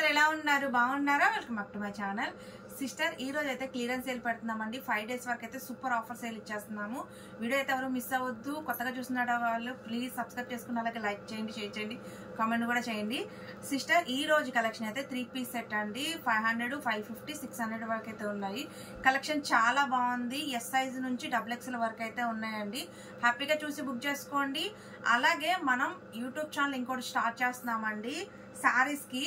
అందరు ఎలా ఉన్నారు? బాగున్నారా? Welcome back to my channel. Sister ఈ రోజు అయితే క్లియరెన్స్ సేల్ పెడుతున్నామండి. 5 days వరకు అయితే సూపర్ ఆఫర్ సేల్ ఇచ్చేస్తున్నాము. వీడియో అయితే ఎవరు మిస్ అవ్వద్దు. కొత్తగా చూస్తున్న వాళ్ళు ప్లీజ్ సబ్స్క్రైబ్ చేసుకున్న వాళ్ళకి లైక్ చేయండి, షేర్ చేయండి, కామెంట్ కూడా చేయండి. సిస్టర్ ఈ రోజు కలెక్షన్ అయితే 3 piece సెట్ అండి. 500, 550, 600 వరకు అయితే ఉన్నాయి. కలెక్షన్ చాలా బాగుంది. ఎస్ సైజ్ నుంచి XXL వరకు అయితే ఉన్నాయండి. హ్యాపీగా చూసి బుక్ చేసుకోండి. అలాగే మనం యూట్యూబ్ ఛానల్ ఇంకోటి స్టార్ట్ చేస్తున్నామండి సారీస్ కి.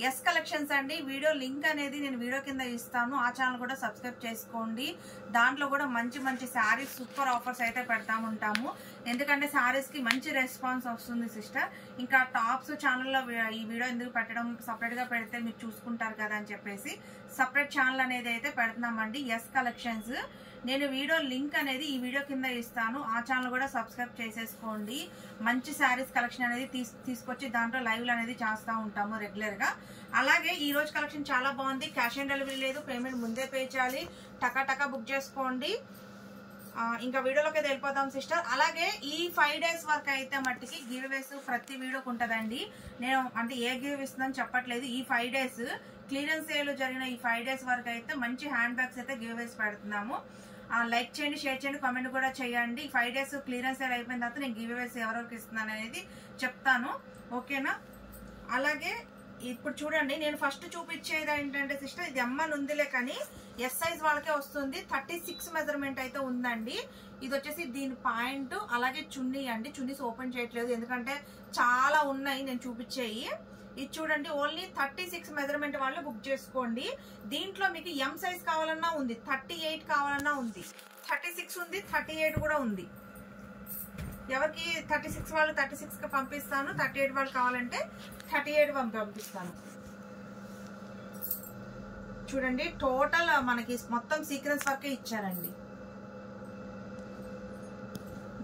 ఎస్ కలెక్షన్స్ అండి. వీడియో లింక్ అనేది నేను వీడియో కింద ఇస్తాను. ఆ ఛానల్ కూడా సబ్స్క్రైబ్ చేసుకోండి. దాంట్లో కూడా మంచి మంచి శారీస్ సూపర్ ఆఫర్స్ అయితే పెడతా ఉంటాము. ఎందుకంటే శారీస్ కి మంచి రెస్పాన్స్ వస్తుంది సిస్టర్. ఇంకా టాప్స్ ఛానల్లో ఈ వీడియో ఎందుకు పెట్టడం, సపరేట్ గా పెడితే మీరు చూసుకుంటారు కదా అని చెప్పేసి సపరేట్ ఛానల్ అనేది అయితే పెడుతున్నామండి. ఎస్ కలెక్షన్స్ నేను వీడియో లింక్ అనేది ఈ వీడియో కింద ఇస్తాను. ఆ ఛానల్ కూడా సబ్స్క్రైబ్ చేసేసుకోండి. మంచి శారీస్ కలెక్షన్ అనేది తీసుకొచ్చి దాంట్లో లైవ్ అనేది చేస్తూ ఉంటాము రెగ్యులర్ గా. అలాగే ఈ రోజు కలెక్షన్ చాలా బాగుంది. క్యాష్ ఆన్ డెలివరీ లేదు, పేమెంట్ ముందే పే చేయాలి. టకా బుక్ చేసుకోండి. ఇంకా వీడియోలోకి వెళ్ళిపోతాం సిస్టర్. అలాగే ఈ 5 days వరకు అయితే మట్టికి గివ్ వేస్ ప్రతి వీడియోకి ఉంటుందండి. నేను అంటే ఏ గివ్ ఇస్తుందని చెప్పట్లేదు. ఈ 5 days క్లియరెన్స్ సేల్ జరిగిన ఈ 5 days వరకు అయితే మంచి హ్యాండ్ బ్యాగ్స్ అయితే గివ్ వేస్ పెడుతున్నాము. లైక్ చేయండి, షేర్ చేయండి, కామెంట్ కూడా చేయండి. 5 days క్లియరెన్స్ సేల్ అయిపోయిన తర్వాత నేను గివ్ వేస్ ఎవరికి ఇస్తున్నాను అనేది చెప్తాను. ఓకేనా? అలాగే ఇప్పుడు చూడండి, నేను ఫస్ట్ చూపించేది ఏంటంటే సిస్టర్, ఇది అమ్మని ఉందిలే కానీ ఎస్ సైజ్ వాళ్ళకే వస్తుంది. 36 మెజర్మెంట్ అయితే ఉందండి. ఇది వచ్చేసి దీని పాయింట్, అలాగే చున్నీ అండి. చున్నీస్ ఓపెన్ చేయట్లేదు ఎందుకంటే చాలా ఉన్నాయి నేను చూపించేయి. ఇది చూడండి, ఓన్లీ 36 మెజర్మెంట్ వాళ్ళు బుక్ చేసుకోండి. దీంట్లో మీకు ఎం సైజ్ కావాలన్నా ఉంది, 38 కావాలన్నా ఉంది, 36 ఉంది, 38 కూడా ఉంది. ఎవరికి 36 వాళ్ళు 36 కి పంపిస్తాను, 38 వాళ్ళు కావాలంటే 38 పంపిస్తాను. చూడండి, టోటల్ మనకి మొత్తం సీక్వెన్స్ వర్కే ఇచ్చారండి.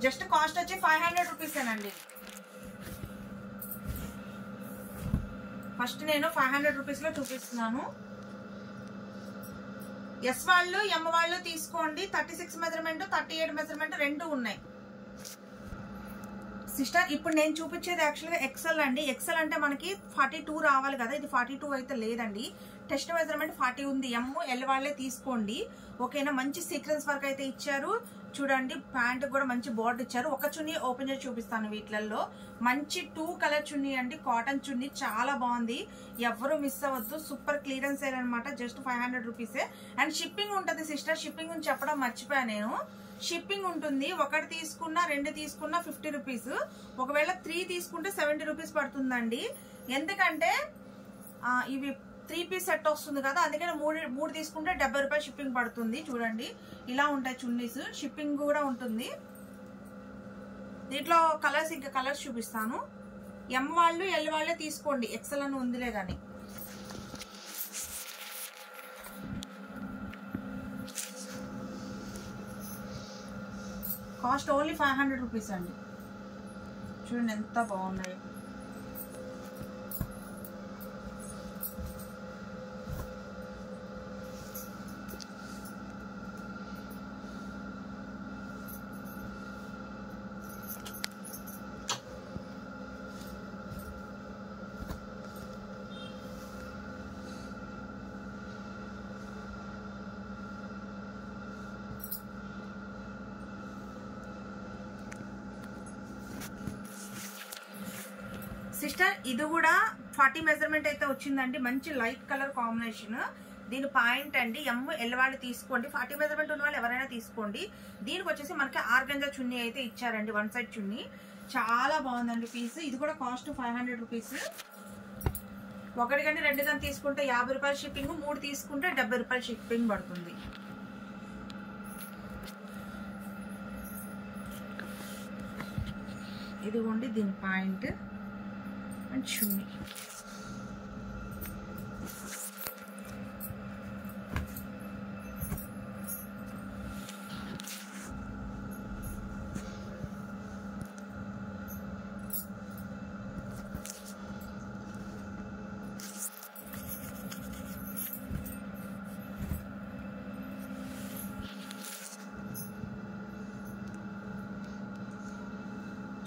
జస్ట్ కాస్ట్ వచ్చి 500 రూపీసేనండి. ఫస్ట్ నేను 500 రూపీస్ లో చూపిస్తున్నాను. ఎస్ వాళ్ళు ఎం వాళ్ళు తీసుకోండి. 36 మెజర్మెంట్, 38 మెజర్మెంట్ రెండు ఉన్నాయి సిస్టర్. ఇప్పుడు నేను చూపించేది యాక్చువల్గా ఎక్సెల్ అండి. ఎక్సెల్ అంటే మనకి 42 రావాలి కదా, ఇది 42 అయితే లేదండి. టెస్ట్ మెజర్మెంట్ 40 ఉంది. ఎం ఎల్ వాళ్ళే తీసుకోండి. ఓకేనా? మంచి సీక్వెన్స్ వర్క్ అయితే ఇచ్చారు. చూడండి, ప్యాంట్ కూడా మంచి బోర్డర్ ఇచ్చారు. ఒక చున్నీ ఓపెన్ చేసి చూపిస్తాను. వీటిలలో మంచి 2 కలర్ చున్నీ అండి, కాటన్ చున్నీ చాలా బాగుంది. ఎవరు మిస్ అవ్వద్దు. సూపర్ క్లియరెన్స్ సేల్ అనమాట. జస్ట్ 500 రూపీసే. అండ్ షిప్పింగ్ ఉంటుంది సిస్టర్. షిప్పింగ్ అని చెప్పడం మర్చిపోయా నేను. షిప్పింగ్ ఉంటుంది. ఒకటి తీసుకున్నా, 2 తీసుకున్నా 50 రూపీస్. ఒకవేళ 3 తీసుకుంటే 70 రూపీస్ పడుతుందండి. ఎందుకంటే ఇవి 3 piece సెట్ వస్తుంది కదా, అందుకని 3 తీసుకుంటే 70 రూపాయలు షిప్పింగ్ పడుతుంది. చూడండి, ఇలా ఉంటాయి చున్నీస్. షిప్పింగ్ కూడా ఉంటుంది. దీంట్లో కలర్స్, ఇంకా కలర్స్ చూపిస్తాను. ఎం వాళ్ళు ఎల్ వాళ్ళే తీసుకోండి. ఎక్సెల్ అని ఉందిలే కానీ. కాస్ట్ ఓన్లీ 500 రూపీస్ అండి. చూడండి ఎంత బాగున్నాయి. సిస్టర్ ఇది కూడా 40 మెజర్మెంట్ అయితే వచ్చిందండి. మంచి లైట్ కలర్ కాంబినేషన్. దీని పాయింట్ అండి. ఎం ఎల్ వాళ్ళు తీసుకోండి. 40 మెజర్మెంట్ ఉన్న వాళ్ళు ఎవరైనా తీసుకోండి. దీనికి వచ్చేసి మనకి ఆర్గంజా చున్నీ అయితే ఇచ్చారండి, 1 side చున్నీ. చాలా బాగుందండి పీస్. ఇది కూడా కాస్ట్ 500 రూపీస్. ఒకటి కానీ 2 కానీ తీసుకుంటే 50 రూపాయలు షిప్పింగ్, 3 తీసుకుంటే 70 రూపాయలు షిప్పింగ్ పడుతుంది. ఇదిగోండి దీని point and chunni.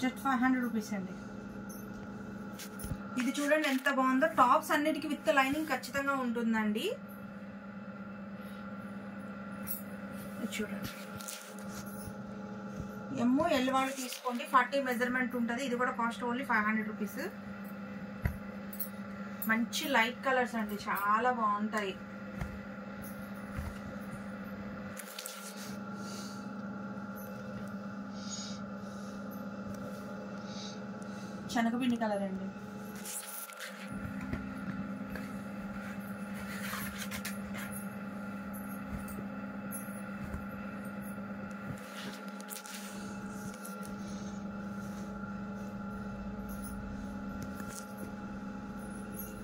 Just 500 rupees అండి. ఇది చూడండి ఎంత బాగుందో. టాప్స్ అన్నిటికీ విత్ లైనింగ్ ఖచ్చితంగా ఉంటుందండి. చూడండి ML వాళ్ళు తీసుకోండి. 40 మెజర్మెంట్ ఉంటుంది. ఇది కూడా కాస్ట్ ఓన్లీ 500 రూపీస్. మంచి లైట్ కలర్స్ అండి, చాలా బాగుంటాయి. శనగపిండి కలర్ అండి.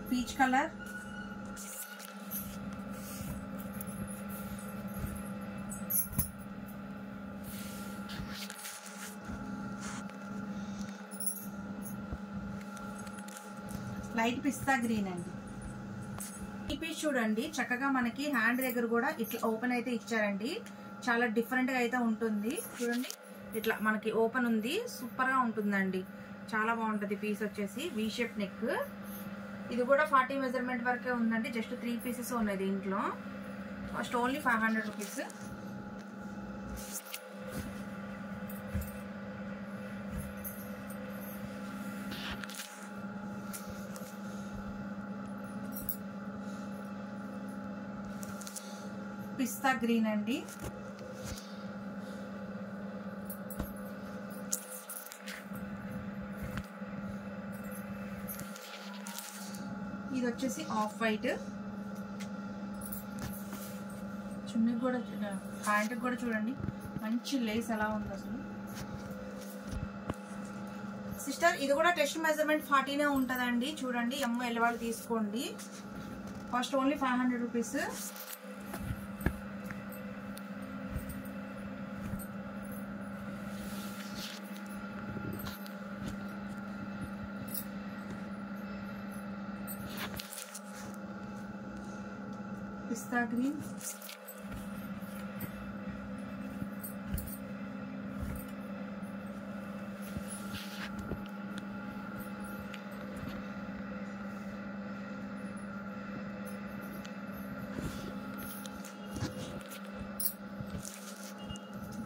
పీచ్ కలర్, లైట్ పిస్తా గ్రీన్ అండి. ఈ పీస్ చూడండి చక్కగా మనకి హ్యాండ్ దగ్గర కూడా ఇట్లా ఓపెన్ అయితే ఇచ్చారండి. చాలా డిఫరెంట్ గా అయితే ఉంటుంది. చూడండి ఇట్లా మనకి ఓపెన్ ఉంది, సూపర్ గా ఉంటుందండి. చాలా బాగుంటుంది. పీస్ వచ్చేసి వి షేప్ నెక్. ఇది కూడా 40 మెజర్మెంట్ వరకే ఉందండి. జస్ట్ 3 పీసెస్ ఉన్నాయి దీంట్లో. Cost only 500 rupees. Pista green అండి. ఇది వచ్చేసి ఆఫ్ వైట్. చున్నీ కూడా ప్యాంట్ కూడా చూడండి మంచి లేస్ ఎలా ఉంది అసలు. సిస్టర్ ఇది కూడా టెస్ట్ మెజర్మెంట్ 40నే ఉంటుందండి. చూడండి ML వాళ్ళు తీసుకోండి. Cost only 500 rupees. Pista green,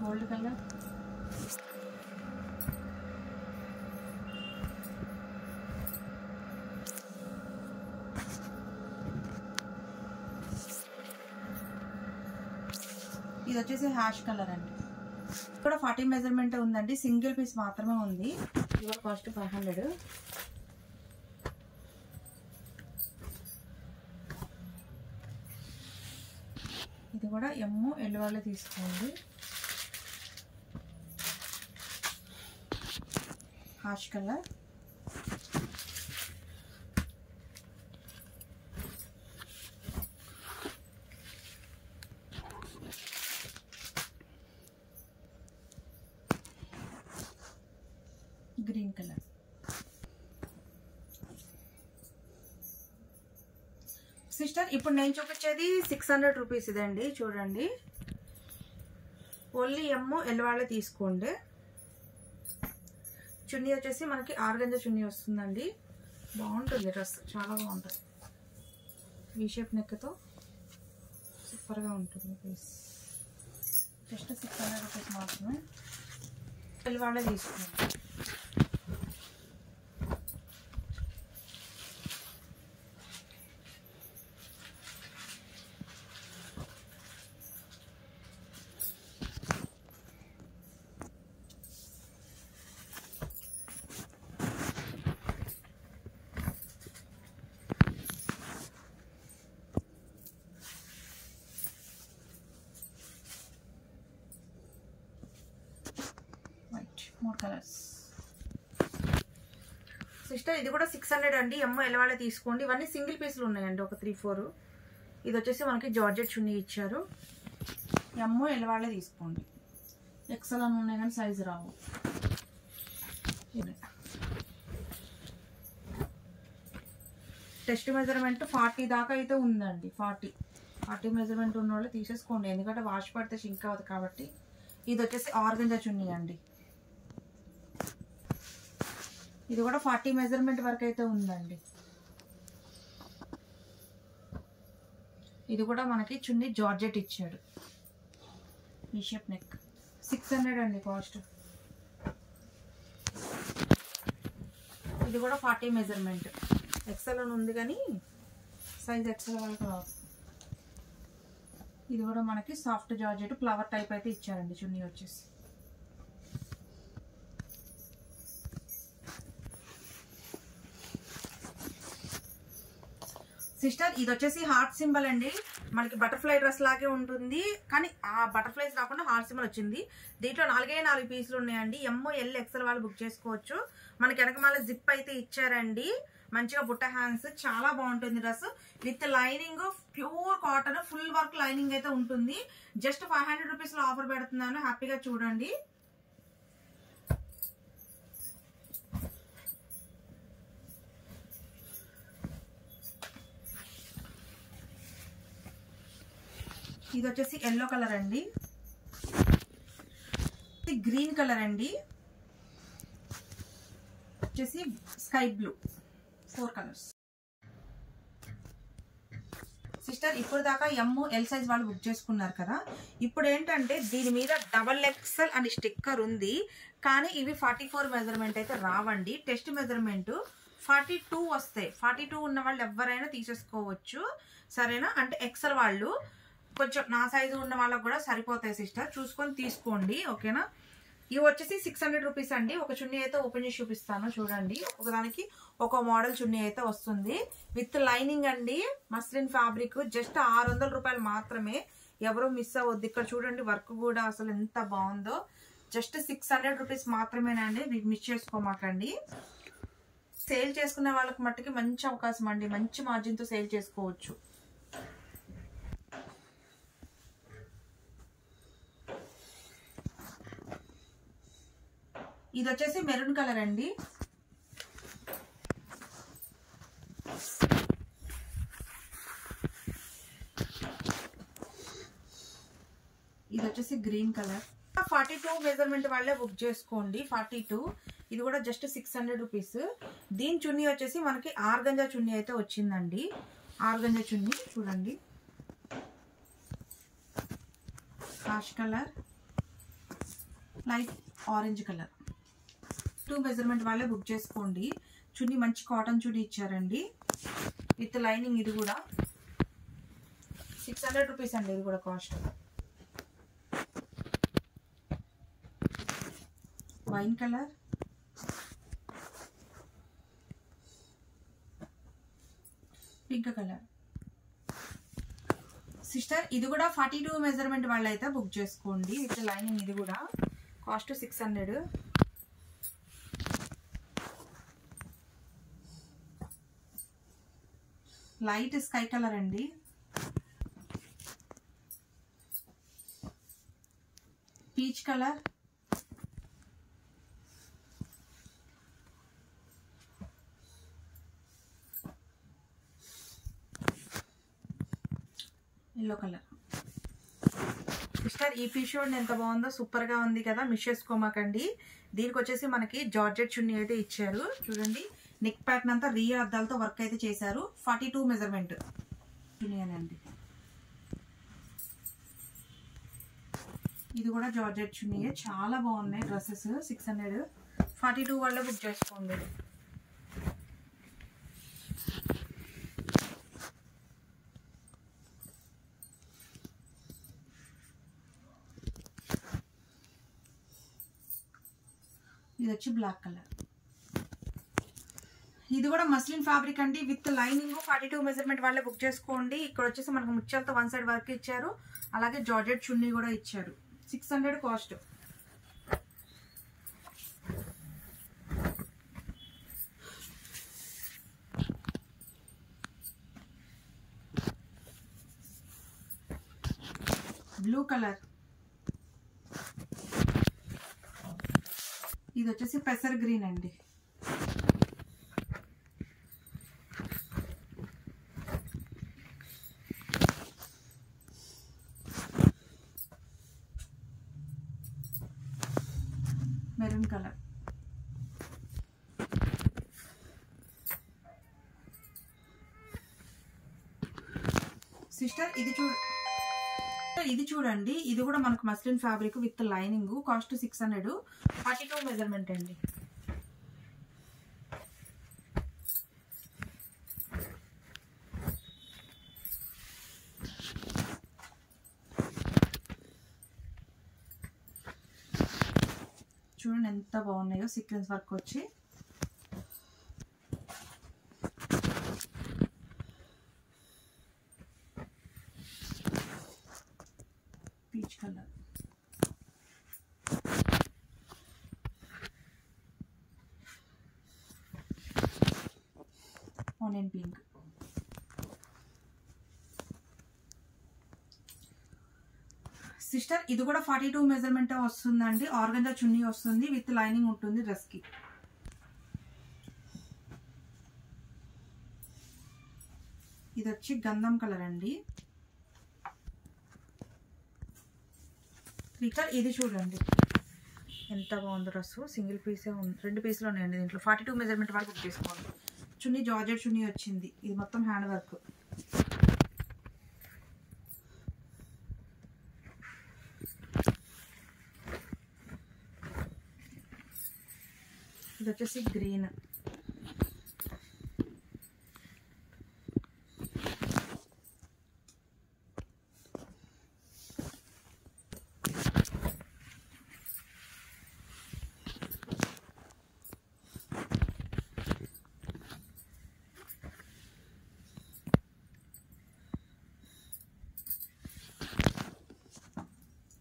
gold colour, ఇది వచ్చేసి హ్యాష్ కలర్ అండి. ఇక్కడ 40 మెజర్మెంట్ ఉందండి. సింగిల్ పీస్ మాత్రమే ఉంది. ఇది కూడా కాస్ట్ 500. ఇది కూడా ML వాళ్ళే తీసుకోండి. Ash colour, green colour. Sister ఇప్పుడు నేను చూపించేది 600 రూపీస్ ఇదండి. చూడండి ఓన్లీ ML వాళ్ళే తీసుకోండి. చున్నీ వచ్చేసి మనకి ఆర్గంజా చున్నీ వస్తుందండి. బాగుంటుంది డ్రెస్, చాలా బాగుంటుంది. వి షేప్ నెక్తో సూపర్గా ఉంటుంది. పీస్ జస్ట్ 600 రూపీస్ మాత్రమే. ML వాళ్ళే తీసుకోండి. More colours. సిస్టర్ ఇది కూడా 600 అండి. ML వాళ్ళే తీసుకోండి. ఇవన్నీ సింగిల్ పీసులు ఉన్నాయండి, ఒక 3-4. ఇది వచ్చేసి మనకి జార్జెట్ చున్నీ ఇచ్చారు. ML వాళ్ళే తీసుకోండి. XL అని ఉన్నాయి కానీ సైజు రావు. టెస్ట్ మెజర్మెంట్ 40 దాకా అయితే ఉందండి. 40 మెజర్మెంట్ ఉన్న వాళ్ళు తీసేసుకోండి, ఎందుకంటే వాష్ పడితే షింక్ అవ్వదు కాబట్టి. ఇది వచ్చేసి ఆర్గంజా చున్నీ అండి. ఇది కూడా 40 మెజర్మెంట్ వరకు అయితే ఉందండి. ఇది కూడా మనకి చున్నీ జార్జెట్ ఇచ్చాడు, ఈ షేప్ నెక్. 600 అండి కాస్ట్. ఇది కూడా 40 మెజర్మెంట్. ఎక్సెల్ అని ఉంది కానీ సైజ్ ఎక్సెల్ వరకు రాదు. ఇది కూడా మనకి సాఫ్ట్ జార్జెట్ ఫ్లవర్ టైప్ అయితే ఇచ్చారండి చున్నీ వచ్చేసి. సిస్టర్ ఇది వచ్చేసి హార్ట్ సింబల్ అండి. మనకి బటర్ఫ్లై డ్రెస్ లాగే ఉంటుంది కానీ ఆ బటర్ఫ్లైస్ రాకుండా హార్ట్ సింబల్ వచ్చింది. దీంట్లో 4 పీసులు ఉన్నాయండి. ML XL వాళ్ళు బుక్ చేసుకోవచ్చు. మనకి వెనకమాల జిప్ అయితే ఇచ్చారండి. మంచిగా బుట్ట హ్యాండ్స్, చాలా బాగుంటుంది dress. With lining, pure cotton, full work lining అయితే ఉంటుంది. జస్ట్ 500 రూపీస్ లో ఆఫర్ పెడుతున్నాను, హ్యాపీగా చూడండి. ఇది వచ్చేసి ఎల్లో కలర్ అండి, గ్రీన్ కలర్ అండి, వచ్చేసి స్కై బ్లూ. 4 కలర్స్. సిస్టర్ ఇప్పుడు దాకా ML సైజ్ వాళ్ళు బుక్ చేసుకున్నారు కదా, ఇప్పుడు ఏంటంటే దీని మీద XXL అని స్టిక్కర్ ఉంది కానీ ఇవి 44 మెజర్మెంట్ అయితే రావండి. టెస్ట్ మెజర్మెంట్ 42 వస్తాయి. 42 ఉన్న వాళ్ళు ఎవరైనా తీసేసుకోవచ్చు, సరేనా? అంటే ఎక్సెల్ వాళ్ళు కొంచెం నా సైజు ఉన్న వాళ్ళకి కూడా సరిపోతాయి సిస్టర్, చూసుకొని తీసుకోండి, ఓకేనా? ఇవి వచ్చేసి 600 రూపీస్ అండి. ఒక చున్నీ అయితే ఓపెన్ చేసి చూపిస్తాను చూడండి. ఒకదానికి ఒక మోడల్ చున్నీ అయితే వస్తుంది విత్ లైనింగ్ అండి. Muslin fabric. జస్ట్ 600 రూపాయలు మాత్రమే, ఎవరు మిస్ అవ్వద్దు. ఇక్కడ చూడండి వర్క్ కూడా అసలు ఎంత బాగుందో. జస్ట్ 600 రూపీస్ మాత్రమేనండి, మీకు మిస్ చేసుకోమాకండి. సేల్ చేసుకునే వాళ్ళకి మట్టుకి మంచి అవకాశం అండి, మంచి మార్జిన్తో సేల్ చేసుకోవచ్చు. ఇది వచ్చేసి మెరూన్ కలర్ అండి. ఇది వచ్చేసి గ్రీన్ కలర్. 42 మెజర్మెంట్ వాళ్ళే బుక్ చేసుకోండి. 42. ఇది కూడా జస్ట్ 600 రూపీస్. దీని చున్నీ వచ్చేసి మనకి ఆర్గంజా చున్నీ అయితే వచ్చిందండి. ఆర్గంజా చున్నీ చూడండి, hash colour, light orange colour. 2 measurement వాళ్ళే బుక్ చేసుకోండి. చున్నీ మంచి కాటన్ చున్నీ ఇచ్చారండి విత్ లైనింగ్. ఇది కూడా 600 రూపీస్ అండి, ఇది కూడా cost. Wine colour, pink colour. Sister ఇది కూడా 42 మెజర్మెంట్ వాళ్ళు అయితే బుక్ చేసుకోండి విత్ లైనింగ్. ఇది కూడా కాస్ట్ 600. లైట్ స్కై కలర్ అండి. Peach colour, yellow colour. Sister ఈ పీస్ చూడండి ఎంత బాగుందో, సూపర్ గా ఉంది కదా, మిస్ చేసుకోమాకండి. దీనికి వచ్చేసి మనకి జార్జెట్ చున్నీ అయితే ఇచ్చారు చూడండి. నెక్ ప్యాటర్న్ అంతా రియల్ అద్దాలతో వర్క్ అయితే చేశారు. 42 మెజర్మెంట్ చున్నీ అండి. ఇది కూడా జార్జెట్ చున్నీ, చాలా బాగున్నాయి డ్రెస్సెస్. 600. 42 వాళ్ళే బుక్ చేసుకోండి. ఇది వచ్చి బ్లాక్ కలర్. ఇది కూడా మస్లిన్ ఫ్యాబ్రిక్ అండి విత్ లైనింగ్. 42 మెజర్మెంట్ వాళ్ళే బుక్ చేసుకోండి. ఇక్కడ వచ్చేసి మనకు ముత్యాలతో 1 సైడ్ వర్క్ ఇచ్చారు, అలాగే జార్జెట్ చున్నీ కూడా ఇచ్చారు. 600 కాస్ట్. Blue colour. ఇది వచ్చేసి పెసర్ గ్రీన్ అండి. Maroon colour. సిస్టర్ ఇది చూడండి, ఇది కూడా మనకు muslin fabric with lining, cost 600, 42 measurement అండి. చూడండి ఎంత బాగున్నాయో సీక్వెన్స్ వర్క్ వచ్చి. Peach colour, onion pink. Sister ఇది కూడా 42 మెజర్మెంట్ వస్తుందండి. ఆర్గంజా చున్నీ వస్తుంది, విత్ లైనింగ్ ఉంటుంది డ్రెస్ కి. ఇది వచ్చి గంధం కలర్ అండి. ఇది చూడండి ఎంత బాగుందో డ్రెస్. సింగిల్ పీసే ఉంది, 2 పీసులు ఉన్నాయండి దీంట్లో. 42 మెజర్మెంట్ వరకు బుక్ చేసుకోండి. చున్నీ జార్జెట్ చున్నీ వచ్చింది, ఇది మొత్తం హ్యాండ్ వర్క్. ఇది వచ్చేసి green.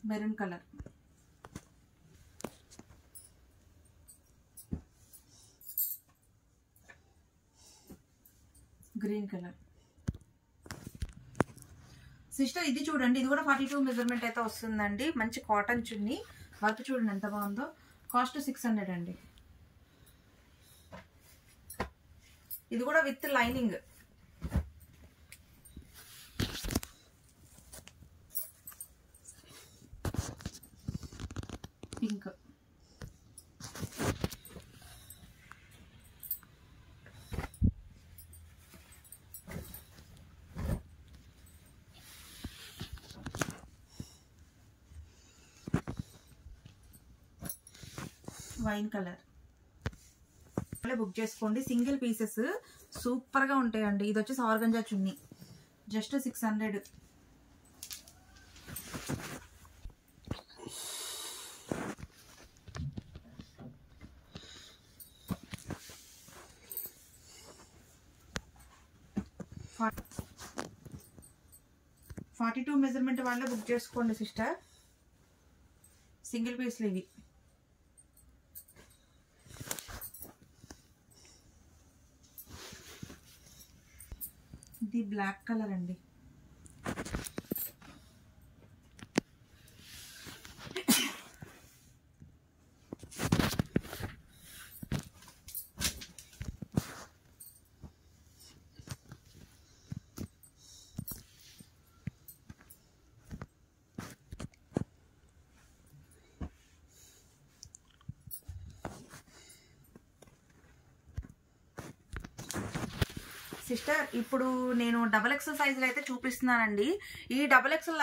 Maroon colour. Green colour. Sister ఇది చూడండి, ఇది కూడా 42 మెజర్మెంట్ అయితే వస్తుందండి. మంచి కాటన్ చున్నీ, వర్క్ చూడండి ఎంత బాగుందో. కాస్ట్ 600 అండి. ఇది కూడా with lining. Pink. Wine colour. Book చేసుకోండి, సింగిల్ పీసెస్ సూపర్ గా ఉంటాయండి. ఇది వచ్చేసి ఆర్గంజా చున్నీ, జస్ట్ 600. $42 మెజర్మెంట్ వాళ్ళే బుక్ చేసుకోండి సిస్టర్. సింగిల్ పీస్లు ఇవి. ఇది బ్లాక్ కలర్ అండి. సిస్టర్ ఇప్పుడు నేను XXL సైజులో అయితే చూపిస్తున్నానండి. ఈ XXL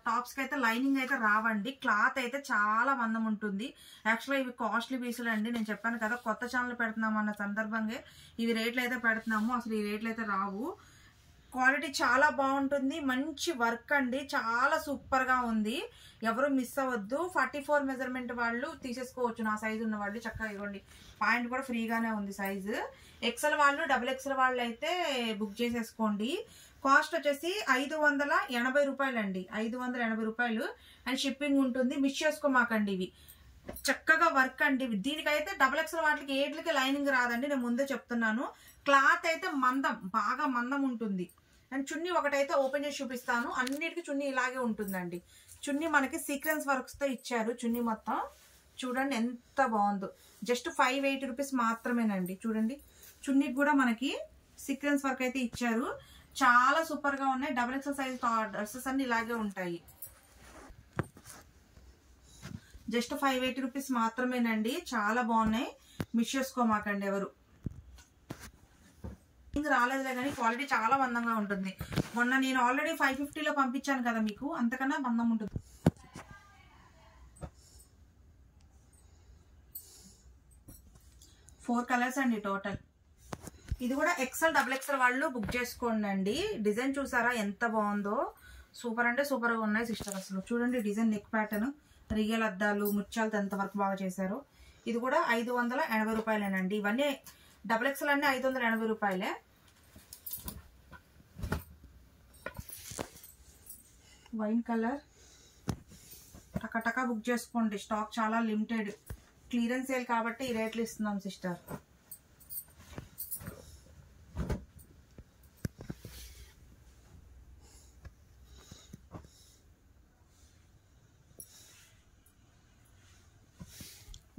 టాప్స్ కి అయితే లైనింగ్ అయితే రావండి. క్లాత్ అయితే చాలా మందం ఉంటుంది. యాక్చువల్గా ఇవి కాస్ట్లీ పీసులు అండి. నేను చెప్పాను కదా కొత్త ఛానల్ పెడుతున్నాము అన్న సందర్భంగా ఇవి రేట్లు అయితే పెడుతున్నాము. అసలు ఈ రేట్లు అయితే రావు. క్వాలిటీ చాలా బాగుంటుంది, మంచి వర్క్ అండి, చాలా సూపర్ గా ఉంది. ఎవరు మిస్ అవ్వద్దు. 44 మెజర్మెంట్ వాళ్ళు తీసేసుకోవచ్చు. నా సైజు ఉన్న వాళ్ళు చక్కగా ఇవ్వండి. పాయింట్ కూడా ఫ్రీగానే ఉంది సైజు. XL వాళ్ళు XXL వాళ్ళు అయితే బుక్ చేసేసుకోండి. కాస్ట్ వచ్చేసి 580 రూపాయలు అండి. 580 రూపాయలు అండ్ షిప్పింగ్ ఉంటుంది. మిస్ చేసుకోమాకండి. ఇవి చక్కగా వర్క్ అండి. దీనికైతే XXL వాటికి ఏట్లకి లైనింగ్ రాదండి, నేను ముందే చెప్తున్నాను. క్లాత్ అయితే మందం, బాగా మందం ఉంటుంది. అండ్ చున్నీ ఒకటైతే ఓపెన్ చేసి చూపిస్తాను. అన్నిటికీ చున్నీ ఇలాగే ఉంటుందండి. చున్నీ మనకి సీక్వెన్స్ వర్క్స్ తో ఇచ్చారు. చున్నీ మొత్తం చూడండి ఎంత బాగుందో. జస్ట్ 580 రూపీస్ మాత్రమేనండి. చూడండి చున్నీకి కూడా మనకి సీక్వెన్స్ వర్క్ అయితే ఇచ్చారు. చాలా సూపర్ గా ఉన్నాయి. XXL సైజ్ డ్రెస్సెస్ అన్ని ఇలాగే ఉంటాయి. జస్ట్ 580 రూపీస్ మాత్రమేనండి. చాలా బాగున్నాయి, మిస్ చేసుకోమాకండి ఎవరు. రాలేదులే కానీ క్వాలిటీ చాలా మందంగా ఉంటుంది. మొన్న నేను ఆల్రెడీ 550లో పంపించాను కదా మీకు, అంతకన్నా మందం ఉంటుంది. ఫోర్ కలర్స్ అండి టోటల్. ఇది కూడా ఎక్సెల్ డబుల్ ఎక్సెల్ వాళ్ళు బుక్ చేసుకోండి అండి. డిజైన్ చూసారా ఎంత బాగుందో, సూపర్ అంటే సూపర్గా ఉన్నాయి సిస్టర్. అసలు చూడండి డిజైన్, నెక్ ప్యాటర్న్, రియల్ అద్దాలు, ముత్యాలతో ఎంత వర్క్ బాగా చేశారు. ఇది కూడా 580 రూపాయలేనండి. ఇవన్నీ డబుల్ ఎక్సెల్ అన్నీ 580 రూపాయలే. వైన్ కలర్ టకా బుక్ చేసుకోండి, స్టాక్ చాలా లిమిటెడ్. క్లియరెన్స్ సేల్ కాబట్టి ఈ రేట్లు ఇస్తున్నాం sister.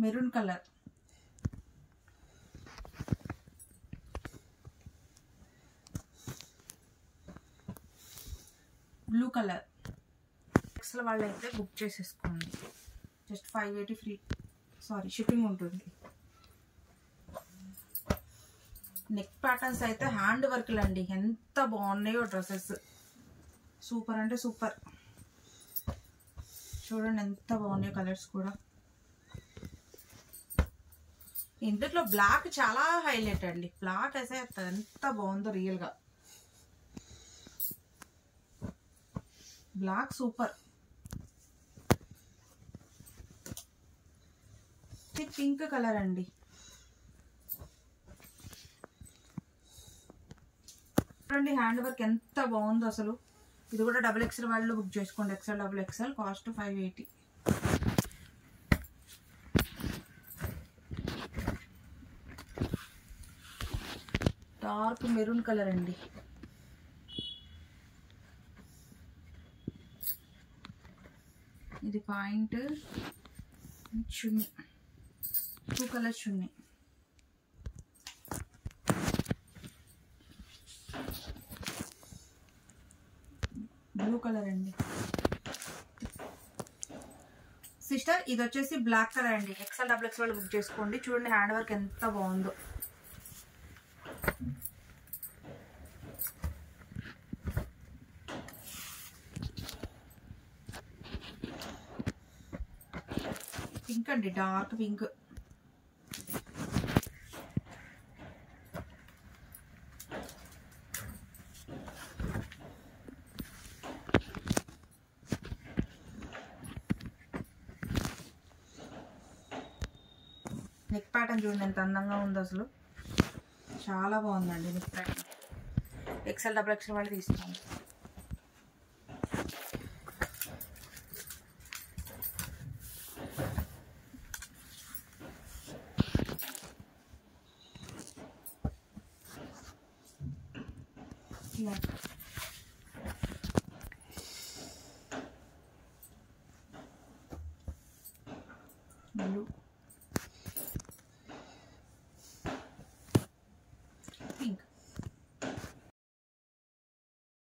Maroon colour, blue colour. XL వాళ్ళు అయితే బుక్ చేసేసుకోండి. జస్ట్ 580 ఫ్రీ, సారీ షిప్పింగ్ ఉంటుంది. నెక్ ప్యాటర్న్స్ అయితే హ్యాండ్ వర్క్లు అండి, ఎంత బాగున్నాయో డ్రెస్సెస్. సూపర్ అంటే సూపర్. చూడండి ఎంత బాగున్నాయో కలర్స్ కూడా. ఇందులో బ్లాక్ చాలా హైలైట్ అండి. బ్లాక్ అయితే ఎంత బాగుందో రియల్గా. Black super. పింక్ కలర్ అండి. చూడండి హ్యాండ్ వర్క్ ఎంత బాగుందో అసలు. ఇది కూడా డబుల్ ఎక్సెల్ వాళ్ళు బుక్ చేసుకోండి. XL double XL cost 580. Dark maroon colour అండి. ఇది point, chunni, 2 colour chunni. Blue colour అండి. సిస్టర్ ఇది వచ్చేసి బ్లాక్ కలర్ అండి. ఎక్సెల్ డబుల్ ఎక్సెల్ బుక్ చేసుకోండి. చూడండి హ్యాండ్ వర్క్ ఎంత బాగుందో. పింక్ అండి, డార్క్ పింక్. నెక్ ప్యాటర్న్ చూడండి ఎంత అందంగా ఉందో అసలు. చాలా బాగుందండి neck pattern. XL double XL వాళ్ళు తీసుకోండి.